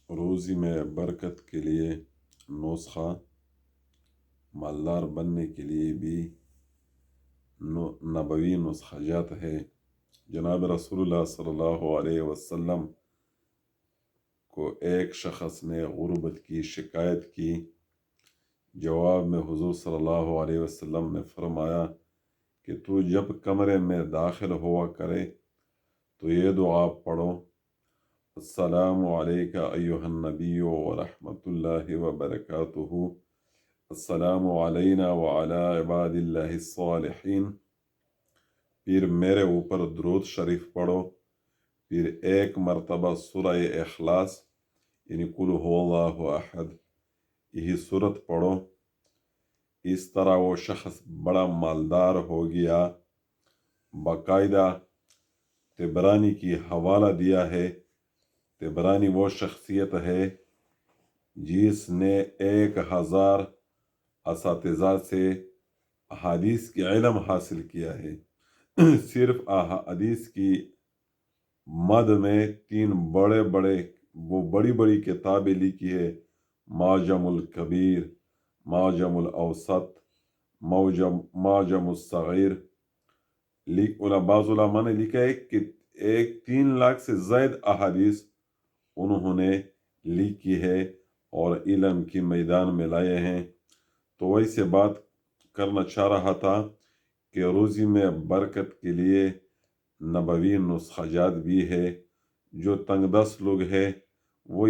روزی میں برکت کے لیے نسخہ، مالدار بننے کے لیے بھی نبوی نسخہ جات ہے۔ جناب رسول اللہ صلی اللہ علیہ وسلم کو ایک شخص نے غربت کی شکایت کی۔ جواب میں حضور صلی اللہ علیہ وسلم نے فرمایا کہ تو جب کمرے میں داخل ہوا کرے تو یہ دعا پڑھو: السلام علیک ایہا النبی ورحمۃ اللہ وبرکاتہ، السلام علینا وعلی عباد اللہ الصالحین۔ پھر میرے اوپر درود شریف پڑھو، پھر ایک مرتبہ سورہ اخلاص یعنی قل هو اللہ احد یہی صورت پڑھو۔ اس طرح وہ شخص بڑا مالدار ہو گیا۔ باقاعدہ طبرانی کی حوالہ دیا ہے۔ طبرانی وہ شخصیت ہے جس نے 1000 اساتذہ سے احادیث کی علم حاصل کیا ہے۔ صرف احادیث کی مد میں 3 بڑی بڑی کتابیں لکھی ہے: معجم الکبیر، معجم الاوسط، معجم الصغیر۔ بعض علماء نے لکھا ہے کہ 3 لاکھ سے زائد احادیث انہوں نے لکھی ہے اور علم کی میدان میں لائے ہیں۔ تو ویسے بات کرنا چاہ رہا تھا کہ روزی میں برکت کے لیے نبوی نسخہ جات بھی ہے۔ جو تنگ دست لوگ ہیں وہ